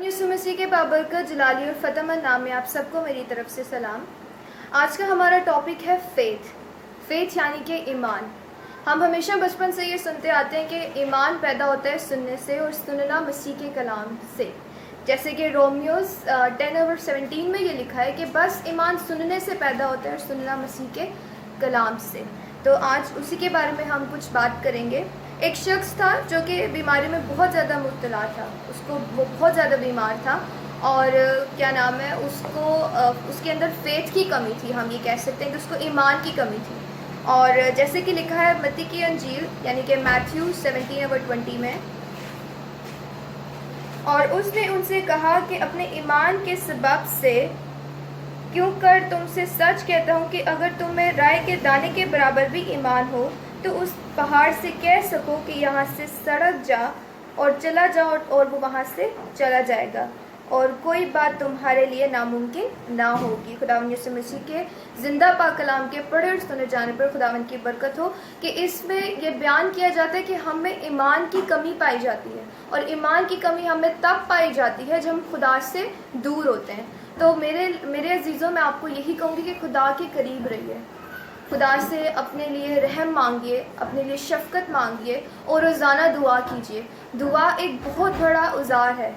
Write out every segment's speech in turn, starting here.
यीशु मसीह के बाबरकत जलाली और फ़तहमंद नाम में आप सबको मेरी तरफ से सलाम। आज का हमारा टॉपिक है फेथ यानी कि ईमान। हम हमेशा बचपन से ये सुनते आते हैं कि ईमान पैदा होता है सुनने से और सुनना मसीह के कलाम से। जैसे कि रोमियोस 10:17 में ये लिखा है कि बस ईमान सुनने से पैदा होता है और सुनना मसीह के कलाम से। तो आज उसी के बारे में हम कुछ बात करेंगे। एक शख्स था जो कि बीमारी में बहुत ज़्यादा मुब्तला था, वो बहुत ज़्यादा बीमार था और क्या नाम है उसके अंदर फेथ की कमी थी। हम ये कह सकते हैं कि उसको ईमान की कमी थी। और जैसे कि लिखा है मत्ती की अंजील यानी कि मैथ्यू 17:20 में, और उसने उनसे कहा कि अपने ईमान के सबब से क्यों कर तुमसे सच कहता हूँ कि अगर तुम्हें राई के दाने के बराबर भी ईमान हो तो उस पहाड़ से कह सको कि यहाँ से सड़क जा और चला जाओ और वो वहाँ से चला जाएगा और कोई बात तुम्हारे लिए नामुमकिन ना होगी। खुदावंद यीशु मसीह के ज़िंदा पाक कलाम के पढ़े और सुने जाने पर खुदावंद की बरकत हो कि इसमें ये बयान किया जाता है कि हमें ईमान की कमी पाई जाती है और ईमान की कमी हमें तब पाई जाती है जब हम खुदा से दूर होते हैं। तो मेरे अजीज़ों, मैं आपको यही कहूँगी कि खुदा के करीब रहिए, खुदा से अपने लिए रहम मांगिए, अपने लिए शफ़क़त मांगिए और रोज़ाना दुआ कीजिए। दुआ एक बहुत बड़ा औज़ार है,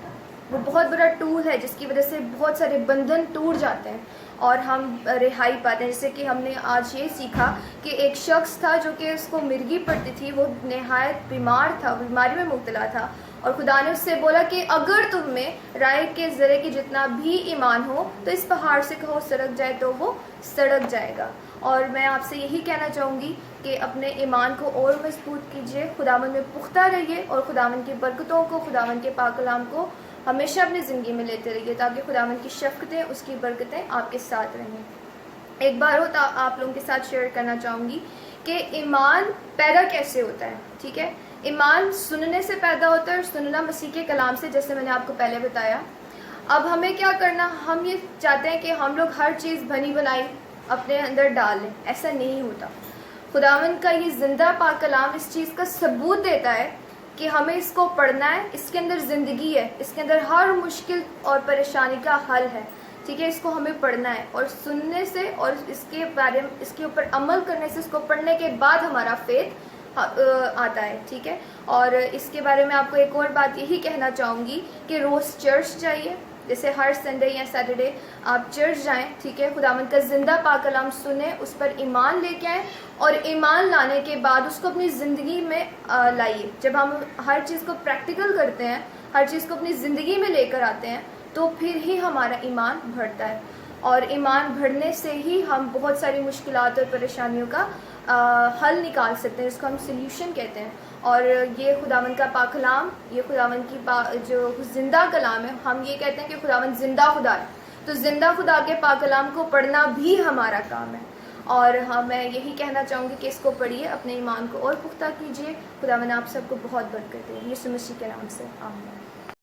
वो बहुत बड़ा टूल है जिसकी वजह से बहुत सारे बंधन टूट जाते हैं और हम रिहाई पाते हैं। जैसे कि हमने आज ये सीखा कि एक शख्स था जो कि उसको मिर्गी पड़ती थी, वो नहायत बीमार था, बीमारी में मुब्तला था और खुदा ने उससे बोला कि अगर तुम में राई के ज़रे की जितना भी ईमान हो तो इस पहाड़ से कहो सड़क जाए तो वो सड़क जाएगा। और मैं आपसे यही कहना चाहूँगी कि अपने ईमान को और मजबूत कीजिए, खुदावंद में पुख्ता रहिए और खुदावंद की बरकतों को, खुदावंद के पाक कलाम को हमेशा अपनी ज़िंदगी में लेते रहिए ताकि खुदावंद की शफ़क़तें, उसकी बरकतें आपके साथ रहें। एक बार हो तो आप लोगों के साथ शेयर करना चाहूँगी कि ईमान पैदा कैसे होता है। ठीक है, ईमान सुनने से पैदा होता है और सुनना मसीह के कलाम से, जैसे मैंने आपको पहले बताया। अब हमें क्या करना, हम ये चाहते हैं कि हम लोग हर चीज़ बनी बनाई अपने अंदर डाल लें, ऐसा नहीं होता। खुदावंद का ये ज़िंदा पाक कलाम इस चीज़ का सबूत देता है कि हमें इसको पढ़ना है, इसके अंदर ज़िंदगी है, इसके अंदर हर मुश्किल और परेशानी का हल है। ठीक है, इसको हमें पढ़ना है और सुनने से और इसके बारे में, इसके ऊपर अमल करने से, इसको पढ़ने के बाद हमारा फेथ आता है। ठीक है, और इसके बारे में आपको एक और बात यही कहना चाहूँगी कि रोज़ चर्च जाइए, जैसे हर संडे या सैटरडे आप चर्च जाएं। ठीक है, खुदावंद का ज़िंदा पाक कलाम सुने, उस पर ईमान लेके आएँ और ईमान लाने के बाद उसको अपनी ज़िंदगी में लाइए। जब हम हर चीज़ को प्रैक्टिकल करते हैं, हर चीज़ को अपनी ज़िंदगी में लेकर आते हैं, तो फिर ही हमारा ईमान बढ़ता है और ईमान बढ़ने से ही हम बहुत सारी मुश्किलात और परेशानियों का हल निकाल सकते हैं, जिसको हम सल्यूशन कहते हैं। और ये खुदावंद का पाक कलाम, ये खुदावंद की जो ज़िंदा कलाम है, हम ये कहते हैं कि खुदावंद ज़िंदा खुदा है, तो ज़िंदा खुदा के पाक कलाम को पढ़ना भी हमारा काम है। और हाँ, मैं यही कहना चाहूँगी कि इसको पढ़िए, अपने ईमान को और पुख्ता कीजिए। खुदावंद आप सबको बहुत बरकत दे, यीशु मसीह के नाम से आमीन।